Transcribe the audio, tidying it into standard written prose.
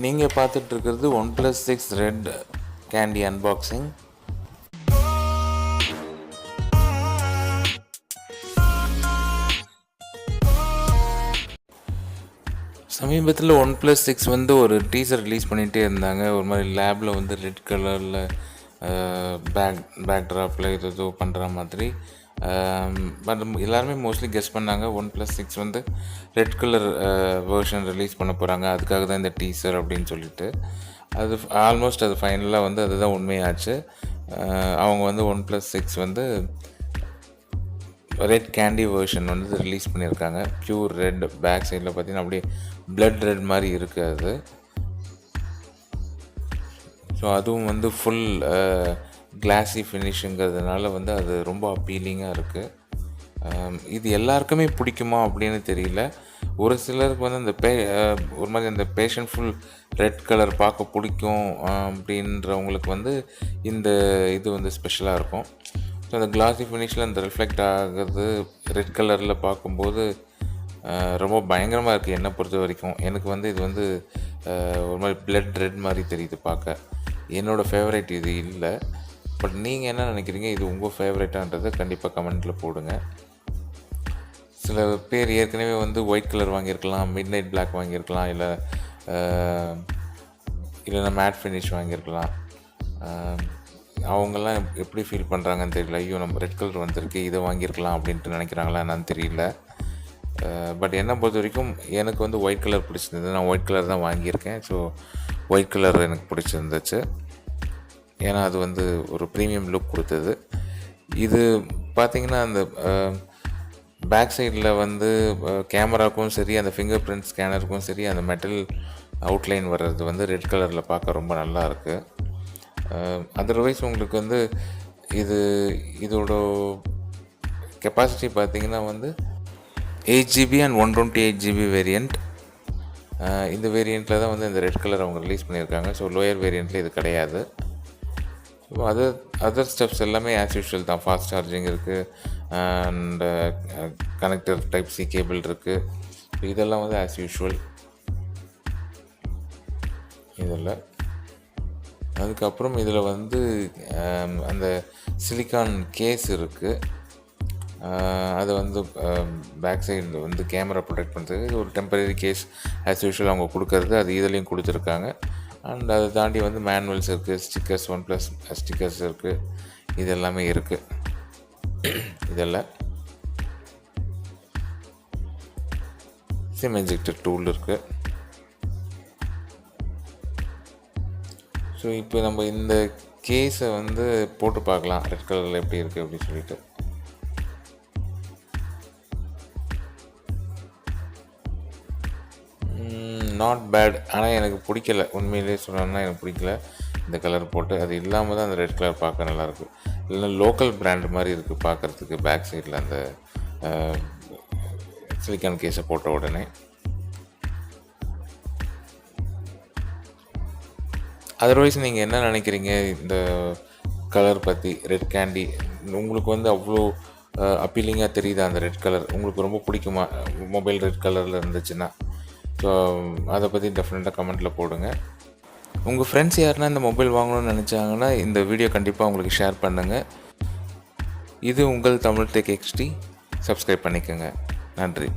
நீங்கள் பார்த்துட்ருக்கிறது OnePlus 6 red candy unboxing. சமீபத்தில் OnePlus 6 வந்து ஒரு டீசர் ரிலீஸ் பண்ணிகிட்டே இருந்தாங்க. ஒரு மாதிரி லேபில் வந்து ரெட் கலரில் பேக்ட்ராப்பில் ஏதோ பண்ணுற மாதிரி. பட் எல்லாருமே மோஸ்ட்லி கெஸ் பண்ணாங்க OnePlus 6 வந்து ரெட் கலர் வேர்ஷன் ரிலீஸ் பண்ண போகிறாங்க, அதுக்காக தான் இந்த டீசர் அப்படின்னு சொல்லிட்டு. அது ஆல்மோஸ்ட் அது ஃபைனலாக வந்து அதுதான் உண்மையாச்சு. அவங்க வந்து OnePlus 6 வந்து ரெட் கேண்டி வேர்ஷன் வந்து ரிலீஸ் பண்ணியிருக்காங்க. ப்யூர் ரெட், பேக் சைடில் பார்த்தீங்கன்னா அப்படியே பிளட் ரெட் மாதிரி இருக்குது அது. ஸோ அதுவும் வந்து ஃபுல் கிளாஸி ஃபினிஷுங்கிறதுனால வந்து அது ரொம்ப அப்பீலிங்காக இருக்குது. இது எல்லாருக்குமே பிடிக்குமா அப்படின்னு தெரியல. ஒரு சிலருக்கு வந்து அந்த ஒரு மாதிரி அந்த பேஷன் ஃபுல் ரெட் கலர் பார்க்க பிடிக்கும் அப்படின்றவங்களுக்கு வந்து இந்த இது வந்து ஸ்பெஷலாக இருக்கும். ஸோ அந்த கிளாஸி ஃபினிஷில் அந்த ரிஃப்ளெக்ட் ஆகிறது ரெட் கலரில் பார்க்கும்போது ரொம்ப பயங்கரமாக இருக்குது என்னை பொறுத்த வரைக்கும். எனக்கு வந்து இது வந்து ஒரு மாதிரி பிளட் ரெட் மாதிரி தெரியுது பார்க்க. என்னோடய ஃபேவரட் இது இல்லை. பட் நீங்கள் என்ன நினைக்கிறீங்க, இது உங்கள் ஃபேவரட்டான்றதை கண்டிப்பாக கமெண்ட்டில் போடுங்க. சில பேர் ஏற்கனவே வந்து ஒயிட் கலர் வாங்கியிருக்கலாம், மிட் நைட் பிளாக் வாங்கியிருக்கலாம், இல்லைன்னா மேட் ஃபினிஷ் வாங்கியிருக்கலாம். அவங்கெல்லாம் எப்படி ஃபீல் பண்ணுறாங்கன்னு தெரியல. ஐயோ நம்ம ரெட் கலர் வந்திருக்கு, இதை வாங்கியிருக்கலாம் அப்படின்ட்டு நினைக்கிறாங்களா என்னன்னு தெரியல. பட் என்னை பொறுத்த வரைக்கும் எனக்கு வந்து ஒயிட் கலர் பிடிச்சிருந்தது. நான் ஒயிட் கலர் தான் வாங்கியிருக்கேன். ஸோ ஒயிட் கலர் எனக்கு பிடிச்சிருந்துச்சு. ஏன்னா அது வந்து ஒரு ப்ரீமியம் லுக் கொடுத்தது. இது பார்த்திங்கன்னா அந்த பேக் சைடில் வந்து கேமராவுக்கும் சரி, அந்த ஃபிங்கர் பிரிண்ட் ஸ்கேனருக்கும் சரி, அந்த மெட்டல் அவுட்லைன் வர்றது வந்து ரெட் கலரில் பார்க்க ரொம்ப நல்லா இருக்குது. அதர்வைஸ் உங்களுக்கு வந்து இதோட கெப்பாசிட்டி பார்த்திங்கன்னா வந்து 8GB அண்ட் 128GB வேரியண்ட். இந்த வேரியண்ட்டில் தான் வந்து இந்த ரெட் கலர் அவங்க ரிலீஸ் பண்ணியிருக்காங்க. ஸோ லோயர் வேரியண்ட்டில் இது கிடையாது. ஸோ அதர் ஸ்டெப்ஸ் எல்லாமே ஆஸ் யூஷுவல் தான். ஃபாஸ்ட் சார்ஜிங் இருக்குது and connector type C cable இருக்குது. இதெல்லாம் வந்து ஆஸ் யூஷுவல் இதில். அதுக்கப்புறம் இதில் வந்து அந்த சிலிக்கான் கேஸ் இருக்குது. அது வந்து பேக் சைடு வந்து கேமரா ப்ரொடெக்ட் பண்ணுறதுக்கு இது ஒரு டெம்பரரி கேஸ் ஆஸ் யூஷுவல் அவங்க கொடுக்கறது. அது இதுலேயும் கொடுத்துருக்காங்க. அண்ட் அதை தாண்டி வந்து மேனுவல்ஸ் இருக்குது, ஸ்டிக்கர்ஸ், OnePlus ஸ்டிக்கர்ஸ் இருக்குது, இது எல்லாமே இருக்குது. இதெல்லாம் சிம் இன்ஜெக்டர் டூல் இருக்குது. ஸோ இப்போ நம்ம இந்த கேஸை வந்து போட்டு பார்க்கலாம் ரெட் கலரில் எப்படி இருக்குது அப்படின்னு சொல்லிட்டு. Not bad. ஆனால் எனக்கு பிடிக்கல, உண்மையிலே சொல்லணும்னா எனக்கு பிடிக்கல இந்த கலர் போட்டு. அது இல்லாமல் தான் அந்த ரெட் கலர் பார்க்க நல்லாயிருக்கு. இல்லைன்னா லோக்கல் பிராண்ட் மாதிரி இருக்குது பார்க்குறதுக்கு பேக் சைடில் அந்த சிலிக்கான் கேஸை போட்ட உடனே. அதர்வைஸ் நீங்கள் என்ன நினைக்கிறீங்க இந்த கலர் பற்றி, ரெட் கேண்டி? உங்களுக்கு வந்து அவ்வளோ அப்பீலிங்காக தெரியுதா அந்த ரெட் கலர்? உங்களுக்கு ரொம்ப பிடிக்குமா மொபைல் ரெட் கலரில் இருந்துச்சுன்னா? ஸோ அதை பற்றி டெஃபினட்டாக கமெண்ட்டில் போடுங்க. உங்கள் ஃப்ரெண்ட்ஸ் யாருன்னா இந்த மொபைல் வாங்கணும்னு நினச்சாங்கன்னா இந்த வீடியோ கண்டிப்பாக உங்களுக்கு ஷேர் பண்ணுங்கள். இது உங்கள் தமிழ் டெக் XD. சப்ஸ்கிரைப் பண்ணிக்கோங்க. நன்றி.